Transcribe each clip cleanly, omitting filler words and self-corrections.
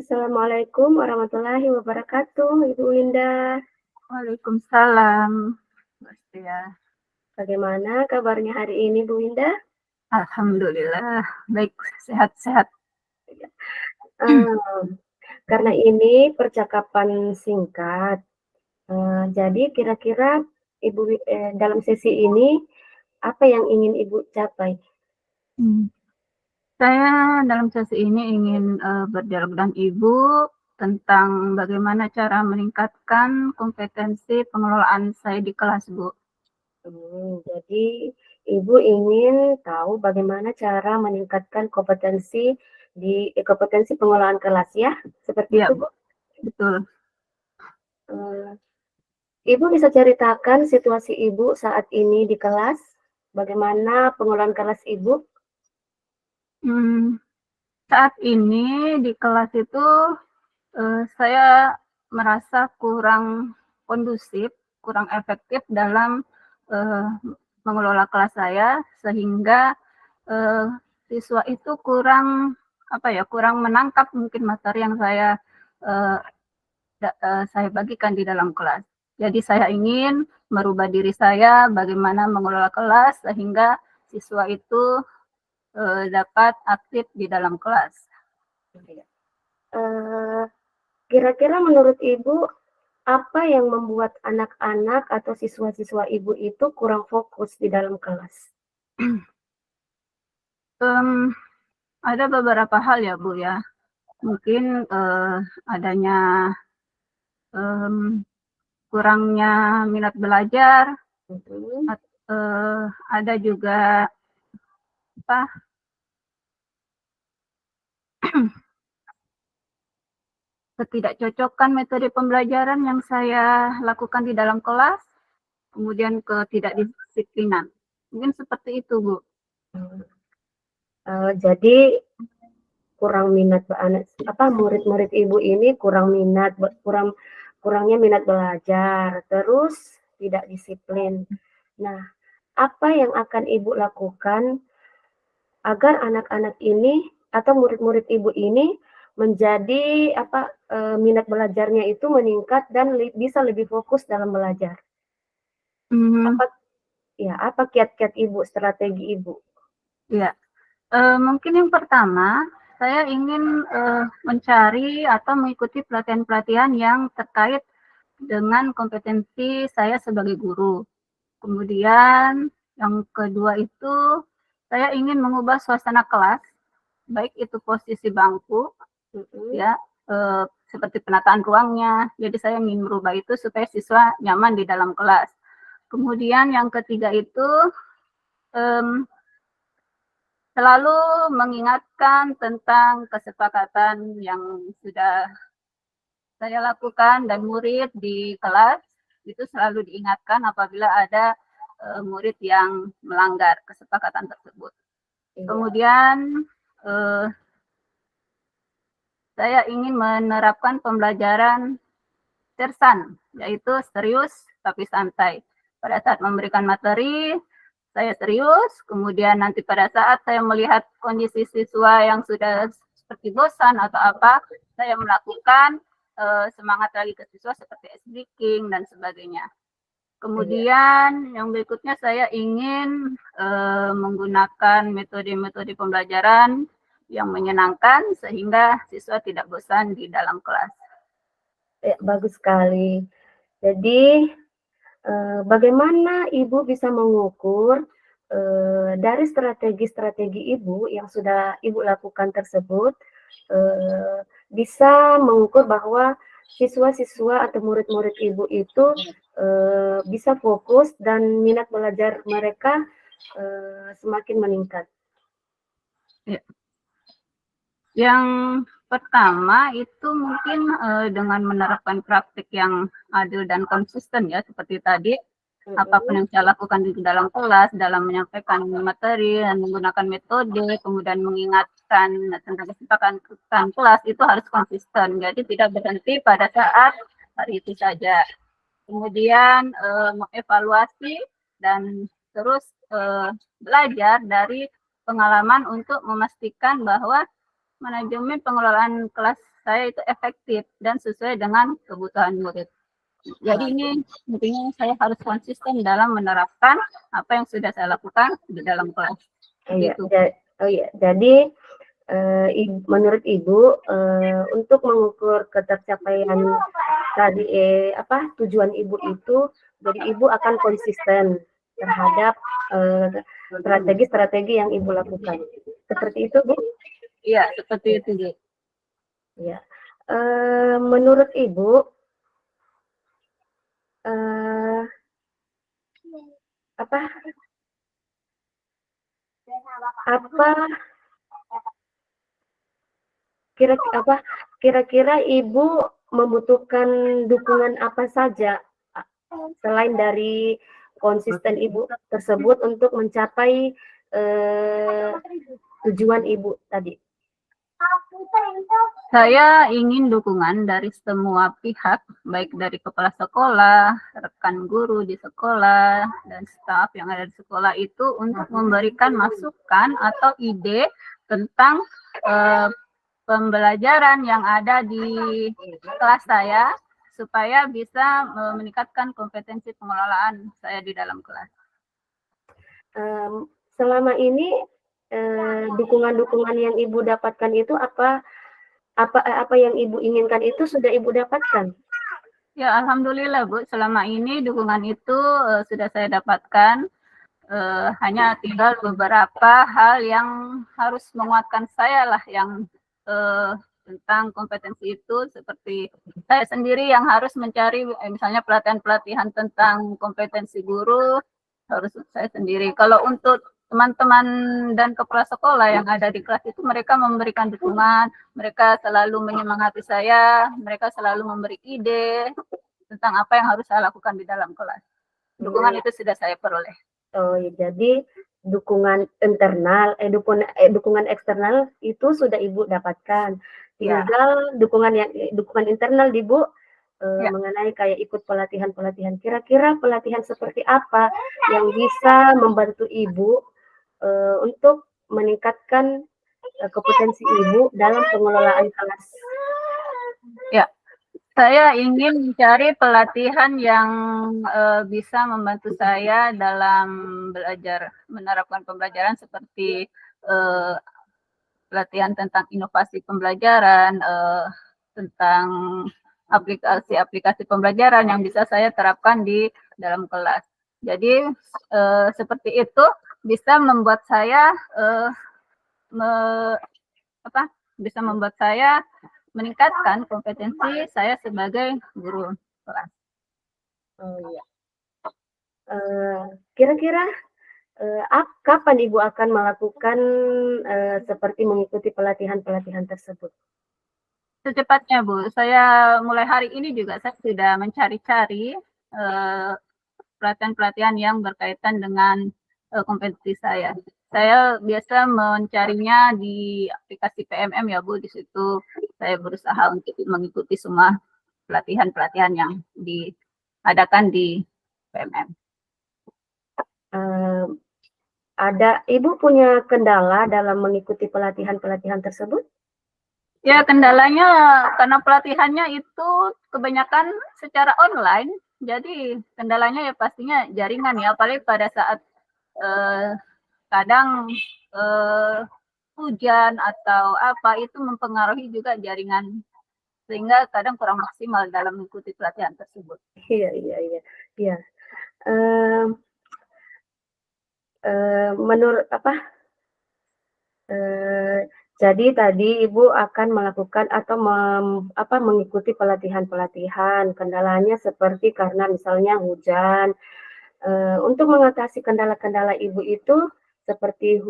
Assalamualaikum warahmatullahi wabarakatuh, Ibu Linda. Waalaikumsalam, Mas Tia. Bagaimana kabarnya hari ini, Bu Linda? Alhamdulillah, baik, sehat-sehat. Karena ini percakapan singkat, jadi kira-kira Ibu dalam sesi ini apa yang ingin Ibu capai? Saya dalam sesi ini ingin berdialog dengan Ibu tentang bagaimana cara meningkatkan kompetensi pengelolaan saya di kelas, Bu. Jadi Ibu ingin tahu bagaimana cara meningkatkan kompetensi pengelolaan kelas ya, seperti Ya, itu, Bu, Bu? betul. Eh, Ibu bisa ceritakan situasi Ibu saat ini di kelas? Bagaimana pengelolaan kelas Ibu? Saat ini di kelas itu saya merasa kurang kondusif, kurang efektif dalam mengelola kelas saya, sehingga siswa itu kurang menangkap mungkin materi yang saya bagikan di dalam kelas. Jadi saya ingin merubah diri saya bagaimana mengelola kelas sehingga siswa itu dapat aktif di dalam kelas. Kira-kira menurut Ibu, apa yang membuat anak-anak atau siswa-siswa Ibu itu kurang fokus di dalam kelas? Ada beberapa hal ya, Bu ya. Mungkin adanya kurangnya minat belajar, ada juga ketidakcocokan metode pembelajaran yang saya lakukan di dalam kelas, kemudian ketidakdisiplinan. Mungkin seperti itu, Bu. Jadi kurang minat murid-murid Ibu ini kurangnya minat belajar, terus tidak disiplin. Nah, apa yang akan Ibu lakukan agar anak-anak ini atau murid-murid Ibu ini menjadi minat belajarnya itu meningkat dan bisa lebih fokus dalam belajar? Apa kiat-kiat Ibu, strategi Ibu? Ya, mungkin yang pertama saya ingin mencari atau mengikuti pelatihan-pelatihan yang terkait dengan kompetensi saya sebagai guru. Kemudian yang kedua itu saya ingin mengubah suasana kelas, baik itu posisi bangku, ya, seperti penataan ruangnya. Jadi saya ingin merubah itu supaya siswa nyaman di dalam kelas. Kemudian yang ketiga itu selalu mengingatkan tentang kesepakatan yang sudah saya lakukan dan murid di kelas itu selalu diingatkan apabila ada murid yang melanggar kesepakatan tersebut. Kemudian saya ingin menerapkan pembelajaran sersan, yaitu serius tapi santai. Pada saat memberikan materi, saya serius, kemudian nanti pada saat saya melihat kondisi siswa yang sudah seperti bosan atau apa, saya melakukan semangat lagi ke siswa seperti ice breaking dan sebagainya. Kemudian yang berikutnya saya ingin menggunakan metode-metode pembelajaran yang menyenangkan sehingga siswa tidak bosan di dalam kelas. Bagus sekali. Jadi bagaimana Ibu bisa mengukur dari strategi-strategi Ibu yang sudah Ibu lakukan tersebut, bisa mengukur bahwa siswa-siswa atau murid-murid Ibu itu bisa fokus dan minat belajar mereka semakin meningkat? Ya. Yang pertama itu mungkin dengan menerapkan praktik yang adil dan konsisten ya, seperti tadi. Apapun yang saya lakukan di dalam kelas, dalam menyampaikan materi dan menggunakan metode, kemudian mengingatkan tentang kesepakatan kelas, itu harus konsisten. Jadi tidak berhenti pada saat hari itu saja. Kemudian mengevaluasi dan terus belajar dari pengalaman untuk memastikan bahwa manajemen pengelolaan kelas saya itu efektif dan sesuai dengan kebutuhan murid. Jadi ini intinya saya harus konsisten dalam menerapkan apa yang sudah saya lakukan di dalam kelas. Gitu. Jadi menurut Ibu untuk mengukur ketercapaian tadi tujuan Ibu itu, jadi Ibu akan konsisten terhadap strategi-strategi yang Ibu lakukan. Seperti itu, Bu? Iya, seperti itu, Bu. Ya. Menurut Ibu apa kira-kira Ibu membutuhkan dukungan apa saja selain dari konsisten Ibu tersebut untuk mencapai tujuan Ibu tadi? Saya ingin dukungan dari semua pihak, baik dari kepala sekolah, rekan guru di sekolah, dan staf yang ada di sekolah itu untuk memberikan masukan atau ide tentang pembelajaran yang ada di kelas saya, supaya bisa meningkatkan kompetensi pengelolaan saya di dalam kelas. Selama ini dukungan-dukungan yang Ibu dapatkan itu apa yang Ibu inginkan itu sudah Ibu dapatkan? Ya, alhamdulillah, Bu. Selama ini dukungan itu sudah saya dapatkan. Hanya tinggal beberapa hal yang harus menguatkan saya lah, yang tentang kompetensi itu, seperti saya sendiri yang harus mencari misalnya pelatihan-pelatihan tentang kompetensi guru, harus saya sendiri. Kalau untuk teman-teman dan kepala sekolah yang ada di kelas itu, mereka memberikan dukungan, mereka selalu menyemangati saya, mereka selalu memberi ide tentang apa yang harus saya lakukan di dalam kelas. Dukungan itu sudah saya peroleh. Oh, jadi dukungan internal, dukungan eksternal itu sudah Ibu dapatkan. Tinggal dukungan internal di Bu mengenai kayak ikut pelatihan-pelatihan. Kira-kira pelatihan seperti apa yang bisa membantu Ibu untuk meningkatkan kompetensi Ibu dalam pengelolaan kelas? Ya, saya ingin mencari pelatihan yang bisa membantu saya dalam belajar, menerapkan pembelajaran, seperti pelatihan tentang inovasi pembelajaran, tentang aplikasi-aplikasi pembelajaran yang bisa saya terapkan di dalam kelas. Jadi seperti itu bisa membuat saya bisa membuat saya meningkatkan kompetensi saya sebagai guru kelas. Oh iya. Kira-kira kapan Ibu akan melakukan seperti mengikuti pelatihan-pelatihan tersebut? Secepatnya, Bu. Saya mulai hari ini juga saya sudah mencari-cari pelatihan-pelatihan yang berkaitan dengan kompetensi saya. Saya biasa mencarinya di aplikasi PMM ya, Bu. Di situ saya berusaha untuk mengikuti semua pelatihan-pelatihan yang diadakan di PMM. Ibu punya kendala dalam mengikuti pelatihan-pelatihan tersebut? Ya, kendalanya karena pelatihannya itu kebanyakan secara online, jadi kendalanya ya pastinya jaringan ya, apalagi pada saat kadang hujan atau apa, itu mempengaruhi juga jaringan, sehingga kadang kurang maksimal dalam mengikuti pelatihan tersebut. Iya. Menurut jadi tadi Ibu akan melakukan atau mengikuti pelatihan-pelatihan. Kendalanya seperti karena misalnya hujan. Untuk mengatasi kendala-kendala Ibu itu seperti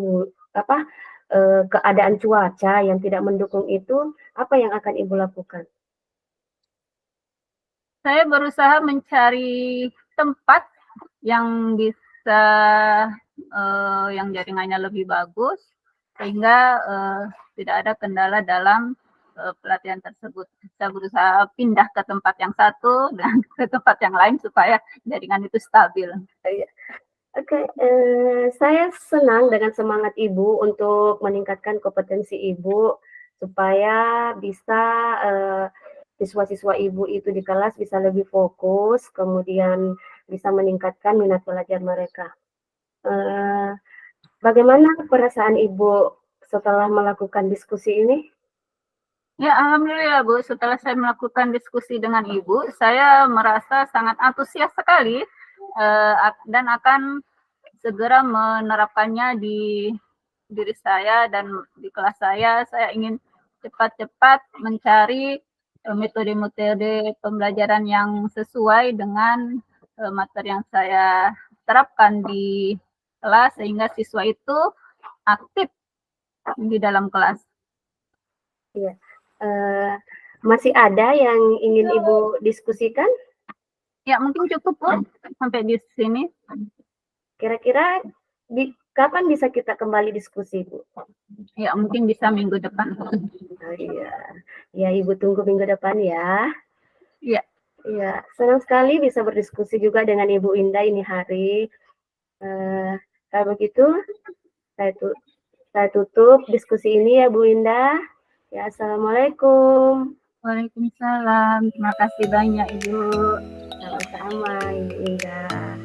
keadaan cuaca yang tidak mendukung itu, apa yang akan Ibu lakukan? Saya berusaha mencari tempat yang bisa yang jaringannya lebih bagus, sehingga tidak ada kendala dalam pelatihan tersebut. Saya berusaha pindah ke tempat yang satu dan ke tempat yang lain supaya jaringan itu stabil. Oke, saya senang dengan semangat Ibu untuk meningkatkan kompetensi Ibu supaya bisa siswa-siswa Ibu itu di kelas bisa lebih fokus, kemudian bisa meningkatkan minat belajar mereka. Bagaimana perasaan Ibu setelah melakukan diskusi ini? Ya, alhamdulillah Bu, setelah saya melakukan diskusi dengan Ibu, saya merasa sangat antusias sekali dan akan segera menerapkannya di diri saya dan di kelas saya. Saya ingin cepat-cepat mencari metode-metode pembelajaran yang sesuai dengan materi yang saya terapkan di kelas sehingga siswa itu aktif di dalam kelas. Iya. Masih ada yang ingin Ibu diskusikan? Ya, mungkin cukup Bu sampai di sini. Kira-kira kapan bisa kita kembali diskusi, Bu? Ya, mungkin bisa minggu depan. Oh, iya. Ya, Ibu tunggu minggu depan ya. Iya. Iya, senang sekali bisa berdiskusi juga dengan Ibu Indah ini hari. Kalau begitu, saya tutup diskusi ini ya Bu Indah. Ya, Assalamualaikum. Waalaikumsalam. Terima kasih banyak Ibu. Sama-sama Ibu Indah.